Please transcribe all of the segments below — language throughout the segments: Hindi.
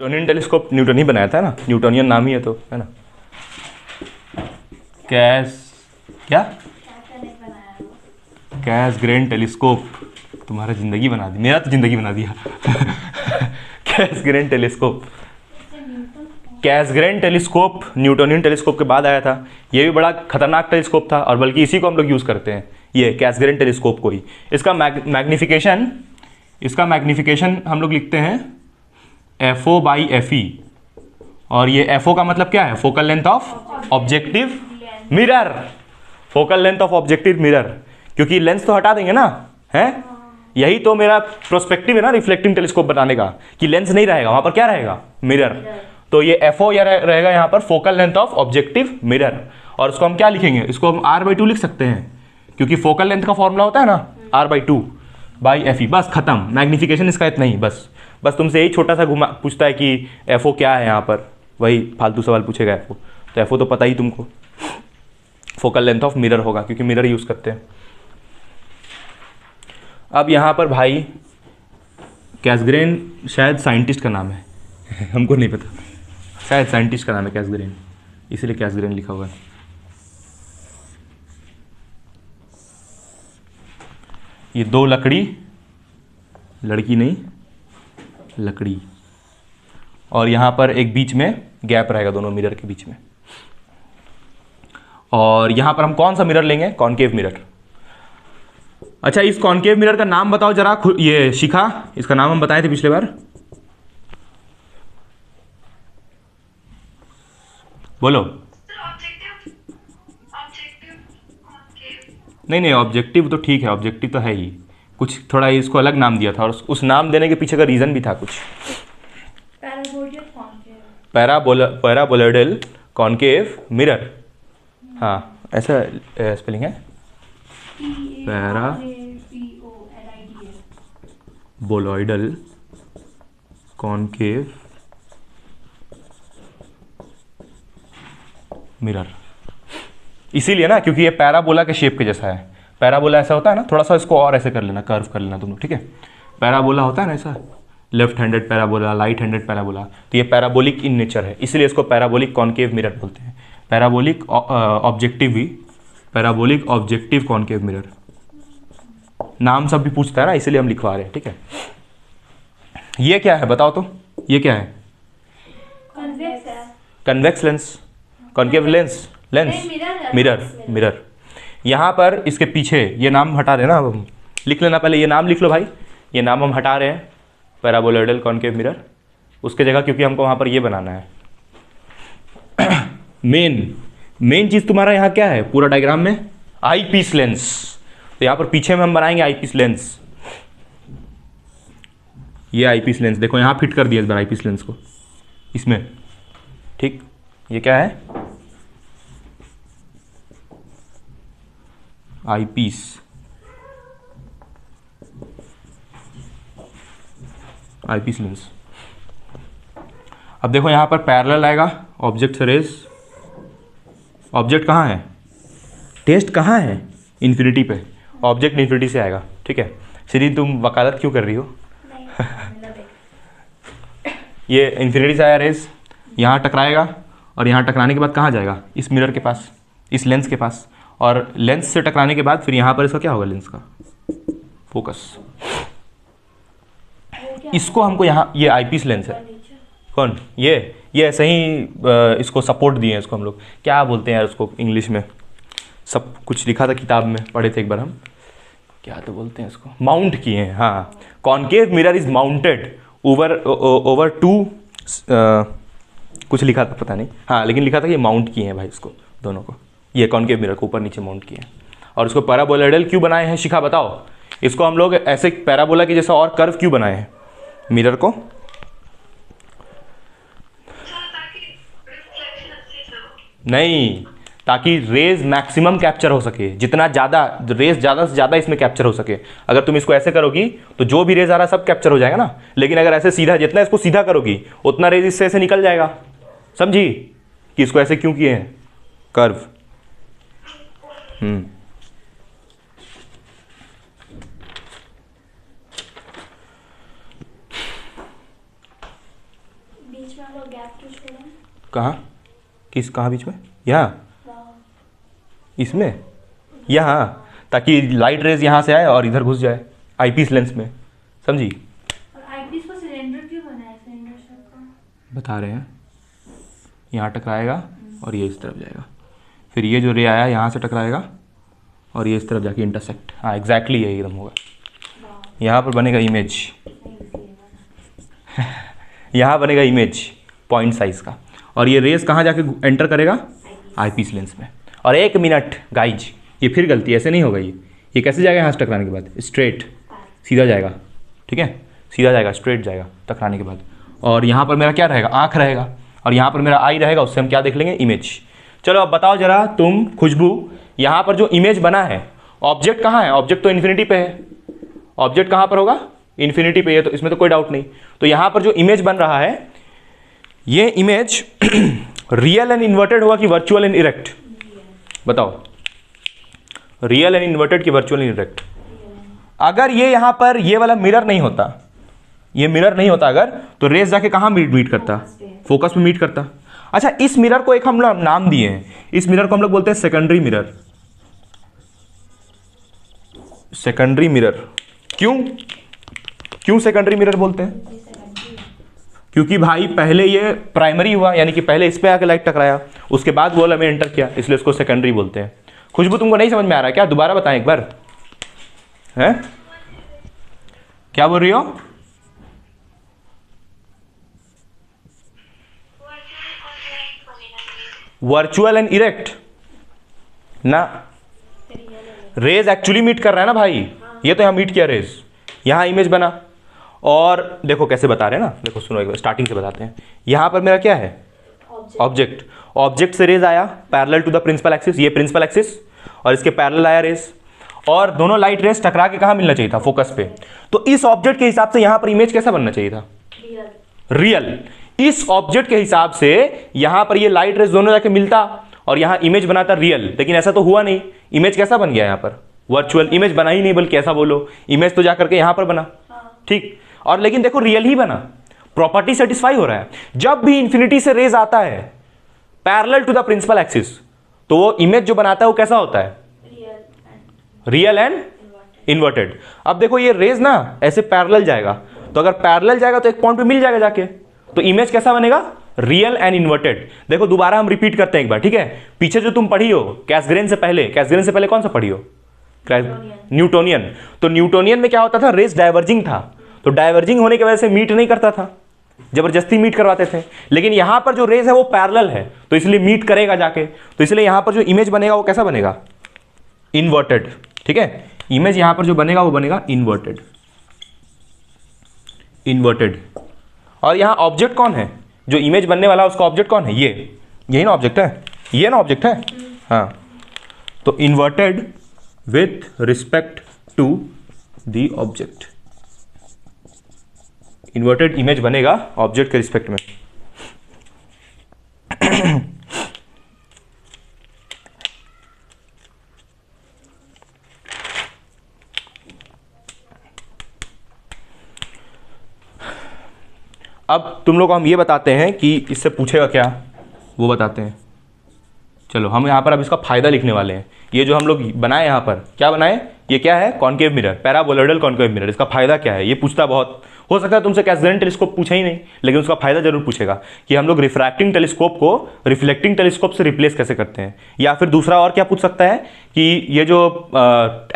न्यूटोनियन टेलीस्कोप न्यूटन ही बनाया था ना, न्यूटोनियन नाम ही है तो, है ना। कैस क्या कैस ग्रेन टेलीस्कोप तुम्हारा ज़िंदगी बना दी, मेरा तो ज़िंदगी बना दिया। कैस ग्रेन टेलीस्कोप, कैस ग्रेन टेलीस्कोप न्यूटोनियन टेलीस्कोप के बाद आया था। ये भी बड़ा खतरनाक टेलीस्कोप था और बल्कि इसी को हम लोग यूज़ करते हैं, ये कैस ग्रेन टेलीस्कोप को ही। इसका मैग्नीफिकेशन हम लोग लिखते हैं FO/FE, और ये FO का मतलब क्या है? Focal length of objective mirror. Focal length of objective mirror, क्योंकि लेंस तो हटा देंगे ना, है। यही तो मेरा प्रोस्पेक्टिव है ना रिफ्लेक्टिंग टेलीस्कोप बनाने का, कि लेंस नहीं रहेगा वहां पर, क्या रहेगा? मिरर। तो ये FO या रहेगा यहाँ पर focal length of objective mirror. और उसको हम क्या लिखेंगे? इसको हम R/2 लिख सकते हैं, क्योंकि फोकल लेंथ का फॉर्मूला होता है ना R/2/FE। बस खत्म, मैग्निफिकेशन इसका इतना ही। बस तुमसे यही छोटा सा घुमा पूछता है कि FO क्या है यहाँ पर, वही फालतू सवाल पूछेगा FO। तो FO तो पता ही तुमको, फोकल लेंथ ऑफ मिरर होगा, क्योंकि मिरर यूज़ करते हैं। अब यहाँ पर भाई कैसग्रेन शायद साइंटिस्ट का नाम है। हमको नहीं पता, शायद साइंटिस्ट का नाम है कैसग्रेन, इसलिए कैसग्रेन लिखा हुआ है। ये दो लकड़ी, लड़की नहीं लकड़ी, और यहाँ पर एक बीच में गैप रहेगा दोनों मिरर के बीच में। और यहाँ पर हम कौन सा मिरर लेंगे? Concave mirror. अच्छा, इस कॉनकेव मिरर का नाम बताओ जरा, ये शिखा, इसका नाम हम बताए थे पिछले बार, बोलो। नहीं, ऑब्जेक्टिव तो ठीक है, ऑब्जेक्टिव तो है ही, कुछ थोड़ा इसको अलग नाम दिया था, और उस नाम देने के पीछे का रीज़न भी था कुछ। पैराबोलॉइडल कॉनकेव मिरर, हाँ ऐसा स्पेलिंग है, पैराबोलॉइडल कॉनकेव मिरर। इसीलिए ना, क्योंकि ये पैराबोला के शेप के जैसा है। पैराबोला ऐसा होता है ना, थोड़ा सा इसको और ऐसे कर लेना, कर्व कर लेना तुम लोग, ठीक है। पैराबोला होता है ना ऐसा, left handed parabola, right handed parabola, तो ये पैराबोलिक इन नेचर है, इसलिए इसको पैराबोलिक कॉनकेव मिरर बोलते हैं। पैराबोलिक ऑब्जेक्टिव भी, पैराबोलिक ऑब्जेक्टिव कॉनकेव मिरर, नाम सब भी पूछता है ना, इसलिए हम लिखवा रहे हैं, ठीक है। ये क्या है बताओ तो, ये क्या है? Convex lens, concave lens, mirror. यहाँ पर इसके पीछे ये नाम हटा देना, अब लिख लेना, पहले ये नाम लिख लो भाई, ये नाम हम हटा रहे हैं, पैराबोलॉइडल कॉनकेव मिरर, उसके जगह, क्योंकि हमको वहाँ पर ये बनाना है। मेन चीज़ तुम्हारा यहाँ क्या है पूरा डायग्राम में? आई पीस लेंस। तो यहाँ पर पीछे में हम बनाएंगे आई पीस लेंस। ये आई पीस लेंस देखो, यहाँ फिट कर दिया इस बार आई पीस लेंस को इसमें, ठीक। ये क्या है? आई पीस, आई पीस लेंस। अब देखो यहाँ पर पैरेलल आएगा ऑब्जेक्ट से रेज। ऑब्जेक्ट कहाँ है? टेस्ट कहाँ है? इन्फिनिटी पे। ऑब्जेक्ट इन्फिनिटी से आएगा, ठीक है। श्री तुम वकालत क्यों कर रही हो? ये इन्फिनिटी से आया रेज, यहाँ टकराएगा, और यहाँ टकराने के बाद कहाँ जाएगा? इस मिरर के पास, इस लेंस के पास, और लेंस से टकराने के बाद फिर यहाँ पर इसका क्या होगा? लेंस का फोकस। इसको हमको यहाँ, ये आईपीस लेंस है। कौन? ये ऐसे ही इसको सपोर्ट दिए हैं, इसको हम लोग क्या बोलते हैं यार उसको इंग्लिश में, सब कुछ लिखा था किताब में, पढ़े थे एक बार हम, क्या तो बोलते हैं इसको, माउंट किए हैं। हाँ, concave mirror is mounted over to, कुछ लिखा था पता नहीं, हाँ लेकिन लिखा था कि माउंट किए हैं भाई इसको, दोनों को, ये कॉनकेव मिरर को ऊपर नीचे माउंट किए हैं। और इसको पैराबोलॉइडल क्यों बनाए हैं शिखा बताओ? इसको हम लोग ऐसे पैराबोला के जैसा और कर्व क्यों बनाए हैं मिरर को? नहीं, ताकि रेज मैक्सिमम कैप्चर हो सके, जितना ज़्यादा रेज ज़्यादा से ज़्यादा इसमें कैप्चर हो सके। अगर तुम इसको ऐसे करोगी तो जो भी रेज आ रहा है सब कैप्चर हो जाएगा ना, लेकिन अगर ऐसे सीधा, जितना इसको सीधा करोगी उतना रेज इससे ऐसे निकल जाएगा। समझी कि इसको ऐसे क्यों किए हैं कर्व? बीच में हम लोग गैप क्यों छोड़े? कहाँ? कहाँ बीच में? यहाँ, इसमें, यहाँ, ताकि लाइट रेज यहाँ से आए और इधर घुस जाए आईपीस लेंस में, समझी? और आईपीस को सिलेंडर क्यों बनाया, सिलेंडर शेप का? बता रहे हैं, यहाँ टकराएगा और ये इस तरफ जाएगा, फिर ये जो रे आया यहाँ से टकराएगा और ये इस तरफ जाके इंटरसेक्ट। हाँ एग्जैक्टली यही एकदम होगा। यहाँ पर बनेगा इमेज यहाँ बनेगा इमेज पॉइंट साइज का, और ये रेस कहाँ जाके एंटर करेगा? आईपीस लेंस में। और 1 मिनट गाइज, ये फिर गलती, ऐसे नहीं होगा। ये कैसे जाएगा यहाँ से टकराने के बाद? स्ट्रेट सीधा जाएगा, ठीक है, सीधा जाएगा, स्ट्रेट जाएगा टकराने के बाद। और यहाँ पर मेरा क्या रहेगा? आँख रहेगा, और यहाँ पर मेरा आई रहेगा, उससे हम क्या देख लेंगे? इमेज। चलो अब बताओ जरा तुम खुशबू, यहाँ पर जो इमेज बना है, ऑब्जेक्ट कहाँ है? ऑब्जेक्ट तो इन्फिनिटी पे है। ऑब्जेक्ट कहाँ पर होगा? इन्फिनिटी पे है, तो इसमें तो कोई डाउट नहीं। तो यहाँ पर जो इमेज बन रहा है, ये इमेज रियल एंड इन्वर्टेड होगा कि वर्चुअल एंड इरेक्ट? बताओ, रियल एंड इन्वर्टेड कि वर्चुअल एंड इरेक्ट? अगर ये यहाँ पर ये वाला मिरर नहीं होता, ये मिरर नहीं होता अगर, तो रेस जाके कहाँ मीट करता? फोकस में मीट करता। अच्छा, इस मिरर को एक हम लोग नाम दिए हैं, इस मिरर को हम लोग बोलते हैं सेकेंडरी मिरर। सेकेंडरी मिरर क्यों सेकेंडरी मिरर बोलते हैं? क्योंकि भाई पहले ये प्राइमरी हुआ, यानी कि पहले इस पे आके लाइट टकराया, उसके बाद वो वाला में एंटर किया, इसलिए उसको सेकेंडरी बोलते हैं। खुशबू तुमको नहीं समझ में आ रहा है क्या? दोबारा बताएं एक बार, है क्या बोल रही हो? वर्चुअल एंड इरेक्ट ना, रेज एक्चुअली मीट कर रहा है ना भाई, ये तो यहाँ मीट किया रेज, यहाँ इमेज बना। और देखो कैसे बता रहे हैं ना, देखो सुनो एक बार स्टार्टिंग से बताते हैं। यहाँ पर मेरा क्या है? ऑब्जेक्ट। ऑब्जेक्ट से रेज आया parallel to the principal axis, ये प्रिंसिपल एक्सिस, और इसके पैरेलल आया रेज, और दोनों लाइट रेज टकरा के कहाँ मिलना चाहिए था? फोकस पे। तो इस ऑब्जेक्ट के हिसाब से यहाँ पर इमेज कैसा बनना चाहिए था? रियल। इस ऑब्जेक्ट के हिसाब से यहाँ पर ये लाइट रेज दोनों जाके मिलता और यहाँ इमेज बनाता रियल, लेकिन ऐसा तो हुआ नहीं। इमेज कैसा बन गया यहाँ पर? वर्चुअल। इमेज बना ही नहीं, बल्कि ऐसा बोलो इमेज तो जाकर के यहाँ पर बना, ठीक। और लेकिन देखो रियल ही बना, प्रॉपर्टी सेटिस्फाई हो रहा है। जब भी इंफिनिटी से रेज आता है parallel to the principal axis, तो वो इमेज जो बनाता है वो कैसा होता है? Real and inverted. अब देखो ये रेज ना ऐसे पैरेलल जाएगा, तो अगर पैरेलल जाएगा तो एक पॉइंट पे मिल जाएगा जाके, तो इमेज कैसा बनेगा? Real and inverted. देखो दोबारा हम रिपीट करते हैं एक बार, ठीक है। पीछे जो तुम पढ़ी हो कैसग्रेन से पहले कौन सा पढ़ी हो? न्यूटोनियन। तो न्यूटोनियन में क्या होता था? रेज डाइवर्जिंग था, तो डाइवर्जिंग होने की वजह से मीट नहीं करता था, जबरदस्ती मीट करवाते थे। लेकिन यहां पर जो रेज है वो पैरेलल है, तो इसलिए मीट करेगा जाके, तो इसलिए यहां पर जो इमेज बनेगा वो कैसा बनेगा? इन्वर्टेड, ठीक है। इमेज यहां पर जो बनेगा वो बनेगा इन्वर्टेड। और यहां ऑब्जेक्ट कौन है? जो इमेज बनने वाला उसका ऑब्जेक्ट कौन है? यही ना ऑब्जेक्ट है, ये ना ऑब्जेक्ट है, हाँ। तो inverted with respect to the object, inverted image बनेगा ऑब्जेक्ट के रिस्पेक्ट में। अब तुम लोग को हम ये बताते हैं कि इससे पूछेगा क्या, वो बताते हैं। चलो हम यहाँ पर अब इसका फायदा लिखने वाले हैं। ये जो हम लोग बनाए यहाँ पर, क्या बनाए? ये क्या है? Concave mirror, paraboloidal concave mirror. इसका फायदा क्या है? ये पूछता बहुत, हो सकता है तुमसे कैसग्रेन टेलीस्कोप पूछा ही नहीं, लेकिन उसका फायदा जरूर पूछेगा कि हम लोग रिफ्रैक्टिंग टेलीस्कोप को रिफ्लेक्टिंग टेलीस्कोप से रिप्लेस कैसे करते हैं। या फिर दूसरा और क्या पूछ सकता है कि ये जो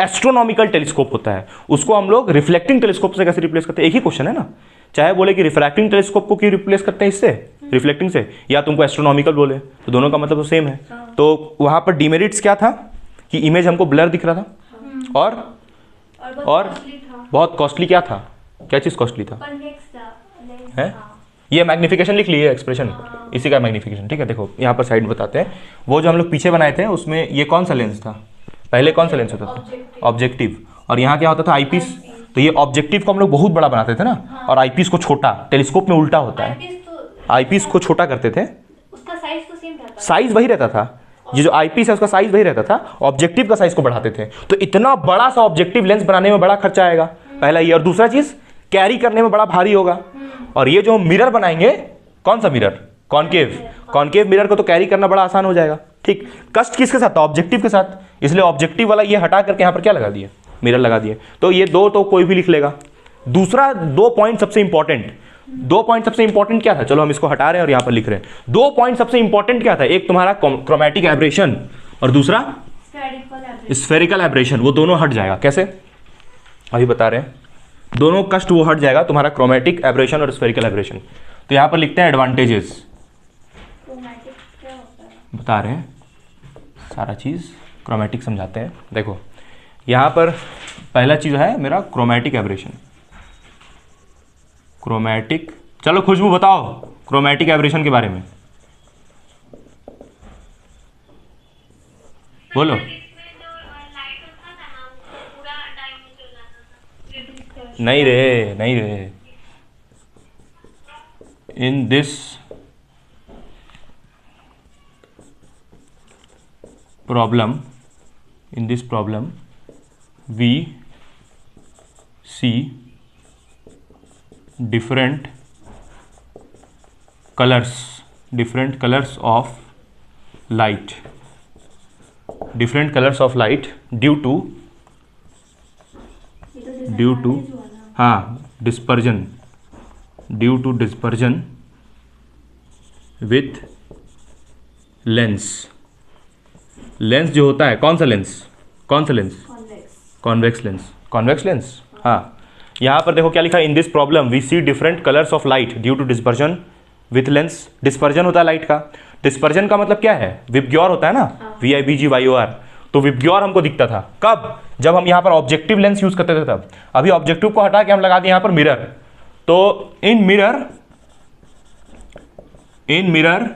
एस्ट्रोनॉमिकल टेलीस्कोप होता है उसको हम लोग रिफ्लेक्टिंग टेलीस्कोप से कैसे रिप्लेस करते हैं। एक ही क्वेश्चन है ना, चाहे बोले कि रिफ्रैक्टिंग टेलीस्कोप को क्यों रिप्लेस करते हैं इससे, रिफ्लेक्टिंग से, या तुमको एस्ट्रोनॉमिकल बोले, तो दोनों का मतलब तो सेम है। तो वहाँ पर डिमेरिट्स क्या था कि इमेज हमको ब्लर दिख रहा था, और बहुत कॉस्टली क्या था? क्या चीज़ कॉस्टली था? है ये मैग्निफिकेशन लिख लिए एक्सप्रेशन, इसी का मैग्निफिकेशन, ठीक है। देखो यहाँ पर साइड बताते हैं, वो जो हम लोग पीछे बनाए थे उसमें ये कौन सा लेंस था? पहले कौन सा लेंस होता था? ऑब्जेक्टिव। और यहाँ क्या होता था? आईपीस। तो ये ऑब्जेक्टिव को हम लोग बहुत बड़ा बनाते थे ना, और आईपीस को छोटा। टेलीस्कोप में उल्टा होता है, आईपीस को छोटा करते थे, उसका साइज तो सेम रहता था, साइज वही रहता था। ये जो आईपीस है उसका साइज वही रहता था, ऑब्जेक्टिव का साइज को बढ़ाते थे। तो इतना बड़ा सा ऑब्जेक्टिव लेंस बनाने में बड़ा खर्चा आएगा, पहला ये। और दूसरा चीज कैरी करने में बड़ा भारी होगा। और ये जो मिरर बनाएंगे कौन सा मिरर? कॉनकेव। कॉनकेव मिरर को तो कैरी करना बड़ा आसान हो जाएगा, ठीक। कस्ट किसके साथ था? ऑब्जेक्टिव के साथ, इसलिए ऑब्जेक्टिव वाला ये हटा करके यहाँ पर क्या लगा दिए? मिरर लगा दिए। तो ये दो तो कोई भी लिख लेगा। दूसरा 2 पॉइंट सबसे इंपॉर्टेंट, 2 पॉइंट सबसे इंपॉर्टेंट क्या था? चलो हम इसको हटा रहे हैं और यहाँ पर लिख रहे हैं। 2 पॉइंट सबसे इंपॉर्टेंट क्या था? एक तुम्हारा क्रोमैटिक एब्रेशन और दूसरा स्फेरिकल एब्रेशन। वो दोनों हट जाएगा। कैसे? अभी बता रहे हैं। दोनों कष्ट वो हट जाएगा, तुम्हारा क्रोमैटिक एब्रेशन और स्फेरिकल एब्रेशन। तो यहाँ पर लिखते हैं एडवांटेजेस, बता रहे हैं सारा चीज़, क्रोमैटिक समझाते हैं। देखो यहाँ पर पहला चीज़ है मेरा क्रोमैटिक एब्रेशन। क्रोमैटिक, चलो खुशबू बताओ क्रोमैटिक एब्रेशन के बारे में, बोलो। नहीं रे, नहीं रे। In this problem, in this problem we see different colors of light, different colors of light due to हाँ dispersion, due to dispersion with lens। Lens जो होता है, कौन सा lens? Convex lens. Convex lens, हाँ। यहाँ पर देखो क्या लिखा है? In this problem we see different colours of light due to dispersion with lens. Dispersion होता है लाइट का। डिस्पर्जन का मतलब क्या है? विबग्योर होता है ना, VIBGYOR। तो विबग्योर हमको दिखता था कब? जब हम यहाँ पर ऑब्जेक्टिव लेंस यूज करते थे तब। अभी ऑब्जेक्टिव को हटा के हम लगा दिए यहाँ पर मिरर। तो इन मिरर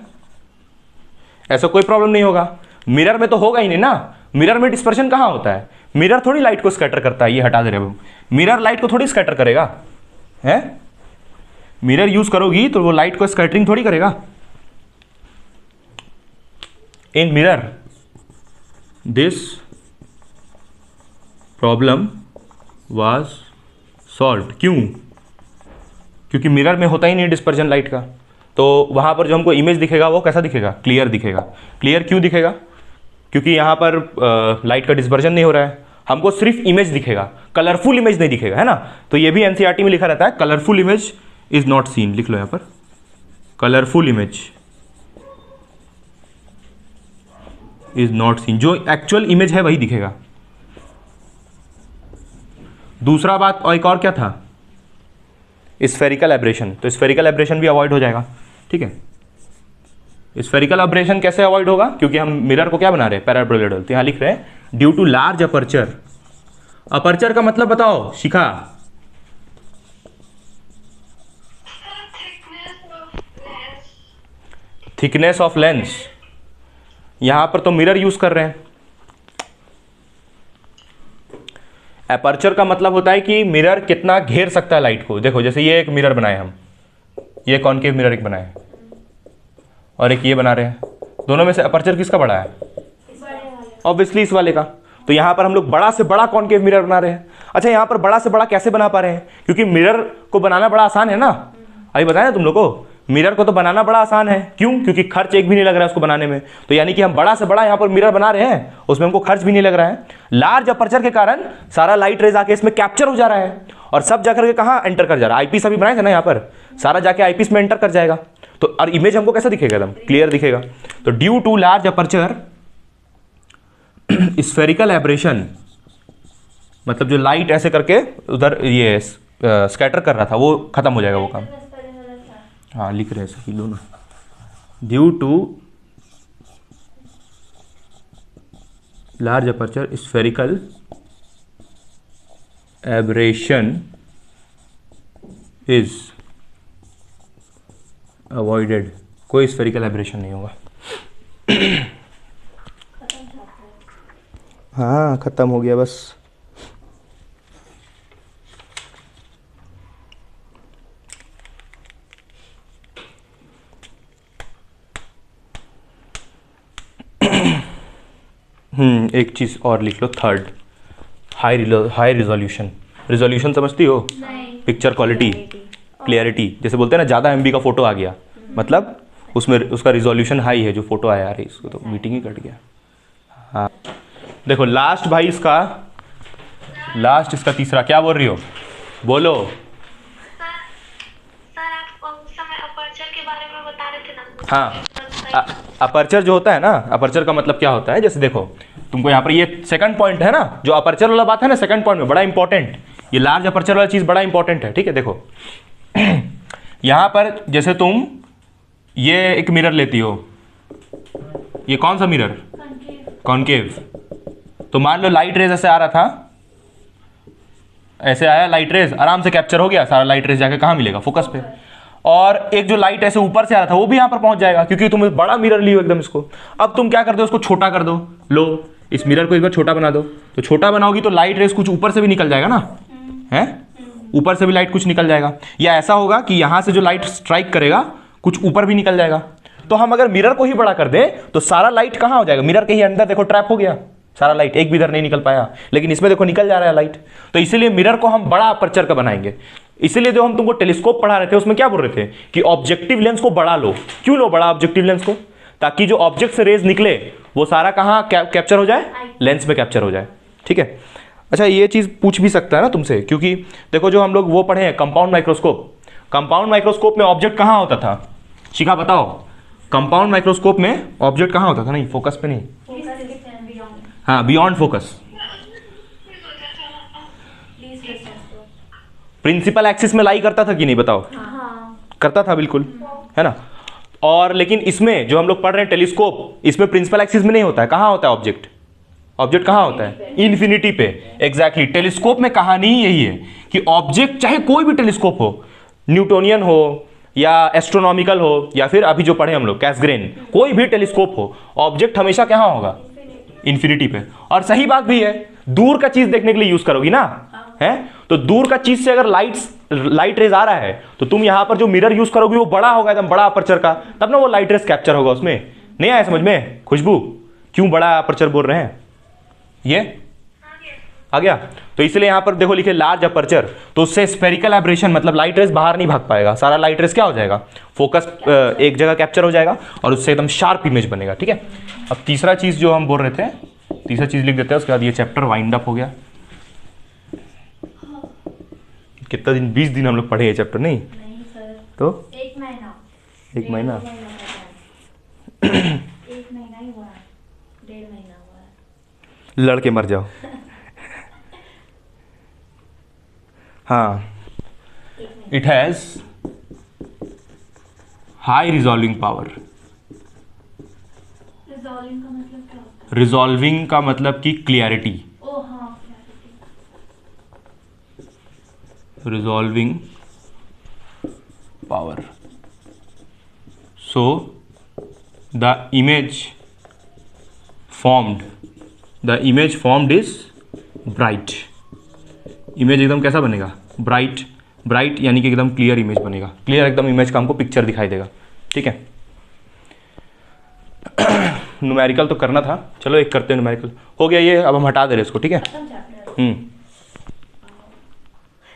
ऐसा कोई प्रॉब्लम नहीं होगा। मिरर में तो होगा ही नहीं ना। मिरर में डिस्पर्शन कहाँ होता है? मिरर थोड़ी लाइट को स्कैटर करता है। ये हटा दे रहे हो। मिरर लाइट को थोड़ी स्कैटर करेगा, है? मिरर यूज करोगी तो वो लाइट को स्कैटरिंग थोड़ी करेगा। इन mirror this problem was solved. क्यों? क्योंकि मिरर में होता ही नहीं डिस्पर्जन लाइट का। तो वहां पर जो हमको इमेज दिखेगा वो कैसा दिखेगा? क्लियर दिखेगा। क्लियर क्यों दिखेगा? क्योंकि यहाँ पर लाइट का डिस्पर्जन नहीं हो रहा है, हमको सिर्फ इमेज दिखेगा, कलरफुल इमेज नहीं दिखेगा, है ना। तो ये भी एनसीईआरटी में लिखा रहता है, colourful image is not seen. लिख लो यहाँ पर, colourful image is not seen. जो एक्चुअल इमेज है वही दिखेगा। दूसरा बात और एक और क्या था? Spherical aberration. तो स्फेरिकल एब्रेशन भी अवॉइड हो जाएगा, ठीक है। स्फेरिकल एब्रेशन कैसे अवॉइड होगा? क्योंकि हम मिरर को क्या बना रहे हैं? पैराबोलॉइडल। तो यहां लिख रहे हैं due to large aperture. Aperture का मतलब बताओ शिखा। Thickness of lens. यहां पर तो मिरर यूज कर रहे हैं। अपर्चर का मतलब होता है कि मिरर कितना घेर सकता है लाइट को। देखो जैसे ये एक मिरर बनाए हम, ये कॉनकेव मिरर एक बनाए और एक ये बना रहे हैं। दोनों में से अपर्चर किसका बड़ा है? ऑब्वियसली इस वाले का। तो यहाँ पर हम लोग बड़ा से बड़ा कॉनकेव मिरर बना रहे हैं। अच्छा, यहाँ पर बड़ा से बड़ा कैसे बना पा रहे हैं? क्योंकि मिरर को बनाना बड़ा आसान है ना। अभी बताया ना तुम लोग को, मिरर को तो बनाना बड़ा आसान है। क्यों? क्योंकि खर्च एक भी नहीं लग रहा है उसको बनाने में। तो यानी कि हम बड़ा से बड़ा यहाँ पर मिरर बना रहे हैं, उसमें हमको खर्च भी नहीं लग रहा है। लार्ज अपर्चर के कारण सारा लाइट रेज आके इसमें कैप्चर हो जा रहा है और सब जाकर के कहाँ एंटर कर जा रहा है? आईपीस अभी बनाए थे ना, यहाँ पर सारा जाके आईपीस में एंटर कर जाएगा। तो और इमेज हमको कैसा दिखेगा? एकदम क्लियर दिखेगा। तो due to large aperture spherical aberration, मतलब जो लाइट ऐसे करके उधर ये स्कैटर कर रहा था वो खत्म हो जाएगा वो काम। हाँ लिख रहे हैं सही लो ना। Due to large aperture spherical aberration is avoided. कोई स्फेरिकल एब्रेशन नहीं होगा। हाँ खत्म हो गया बस। एक चीज और लिख लो, थर्ड, हाई रिजोल्यूशन। रिजोल्यूशन समझती हो? नहीं। Picture quality, clarity. जैसे बोलते हैं ना ज़्यादा एमबी का फोटो आ गया मतलब उसमें उसका रिजोल्यूशन हाई है जो फोटो आया। रही इसको तो मीटिंग ही कट गया। हाँ देखो लास्ट भाई इसका, लास्ट इसका तीसरा, क्या बोल रही हो बोलो। सर आप उस समय अपर्चर के बारे में बता रहे थे ना। हाँ अपर्चर जो होता है ना, अपर्चर का मतलब क्या होता है, जैसे देखो तुमको यहाँ पर ये सेकंड पॉइंट है ना, जो अपर्चर वाला बात है ना सेकंड पॉइंट में, बड़ा इंपॉर्टेंट, ये लार्ज अपर्चर वाला चीज़ बड़ा इंपॉर्टेंट है। ठीक है देखो यहाँ पर जैसे तुम ये एक मिरर लेती हो, ये कौन सा मिरर, कॉनकेव। तो मान लो लाइट रेज ऐसे आ रहा था, ऐसे आया लाइट रेज, आराम से कैप्चर हो गया सारा लाइट रेज, जाके कहाँ मिलेगा, फोकस पे। और एक जो लाइट ऐसे ऊपर से आ रहा था वो भी यहाँ पर पहुंच जाएगा, क्योंकि तुम बड़ा मिरर लियो एकदम इसको। अब तुम क्या कर दो, उसको छोटा कर दो, लो इस मिरर को एक बार छोटा बना दो। तो छोटा बनाओगी तो लाइट रेज कुछ ऊपर से भी निकल जाएगा ना, है ऊपर से भी लाइट कुछ निकल जाएगा। या ऐसा होगा कि यहाँ से जो लाइट स्ट्राइक करेगा कुछ ऊपर भी निकल जाएगा। तो हम अगर मिरर को ही बड़ा कर दें तो सारा लाइट कहाँ हो जाएगा, मिरर के ही अंदर देखो ट्रैप हो गया सारा लाइट, एक भी इधर नहीं निकल पाया। लेकिन इसमें देखो निकल जा रहा है लाइट। तो इसीलिए मिरर को हम बड़ा अपर्चर का बनाएंगे। इसीलिए जो हम तुमको टेलीस्कोप पढ़ा रहे थे उसमें क्या बोल रहे थे कि ऑब्जेक्टिव लेंस को बड़ा लो। क्यों लो बड़ा ऑब्जेक्टिव लेंस को, ताकि जो ऑब्जेक्ट से रेज निकले वो सारा कहाँ कैप्चर हो जाए, लेंस में कैप्चर हो जाए। ठीक है। अच्छा ये चीज़ पूछ भी सकता है ना तुमसे, क्योंकि देखो जो हम लोग वो पढ़े हैं कंपाउंड माइक्रोस्कोप, कंपाउंड माइक्रोस्कोप में ऑब्जेक्ट कहाँ होता था, शिखा बताओ। कंपाउंड माइक्रोस्कोप में ऑब्जेक्ट कहाँ होता था, नहीं फोकस पे नहीं, हाँ बियॉन्ड फोकस, प्रिंसिपल एक्सिस में लाई करता था कि नहीं बताओ, करता था बिल्कुल, है ना। और लेकिन इसमें जो हम लोग पढ़ रहे हैं टेलीस्कोप, इसमें प्रिंसिपल एक्सिस में नहीं होता है। कहाँ होता है ऑब्जेक्ट, ऑब्जेक्ट कहाँ होता है, इन्फिनिटी पे। एग्जैक्टली टेलीस्कोप में कहानी ही यही है कि ऑब्जेक्ट चाहे कोई भी टेलीस्कोप हो, न्यूटोनियन हो या एस्ट्रोनॉमिकल हो या फिर अभी जो पढ़े हम लोग कैसग्रेन, कोई भी टेलीस्कोप हो, ऑब्जेक्ट हमेशा कहाँ होगा, इन्फिनिटी पे। और सही बात भी है, दूर का चीज देखने के लिए यूज करोगी ना, है तो दूर का चीज से अगर लाइट रेज आ रहा है तो तुम यहां पर जो मिरर यूज करोगी वो बड़ा होगा, एकदम बड़ा अपर्चर का, तब ना वो लाइट रेज कैप्चर होगा उसमें। नहीं आया समझ में खुशबू, क्यों बड़ा अपर्चर बोल रहे हैं, ये आ गया। तो इसलिए यहां पर देखो लिखे लार्ज अपर्चर, तो उससे स्फेरिकल एब्रेशन मतलब लाइट रेज बाहर नहीं भाग पाएगा, सारा लाइट रेज क्या हो जाएगा, फोकस एक जगह कैप्चर हो जाएगा और उससे एकदम शार्प इमेज बनेगा। ठीक है। अब तीसरा चीज जो हम बोल रहे थे, तीसरा चीज लिख देते हैं, उसके बाद ये चैप्टर वाइंड अप हो गया। कितना दिन, 20 दिन हम लोग पढ़े ये चैप्टर, नहीं सर, तो एक महीना, एक महीना एक महीना ही हुआ, 1.5 महीना हुआ है। लड़के मर जाओ। हाँ, it has high resolving power. Resolving का मतलब क्या होता है? रिजॉल्विंग का मतलब कि क्लियरिटी, ओ हाँ, resolving power. So the image formed is bright. Image एकदम कैसा बनेगा, ब्राइट यानी कि एकदम क्लियर इमेज बनेगा, क्लियर एकदम इमेज का हमको पिक्चर दिखाई देगा। ठीक है। न्यूमेरिकल तो करना था, चलो एक करते हैं न्यूमेरिकल, हो गया ये, अब हम हटा दे रहे इसको। ठीक है। खत्म चैप्टर।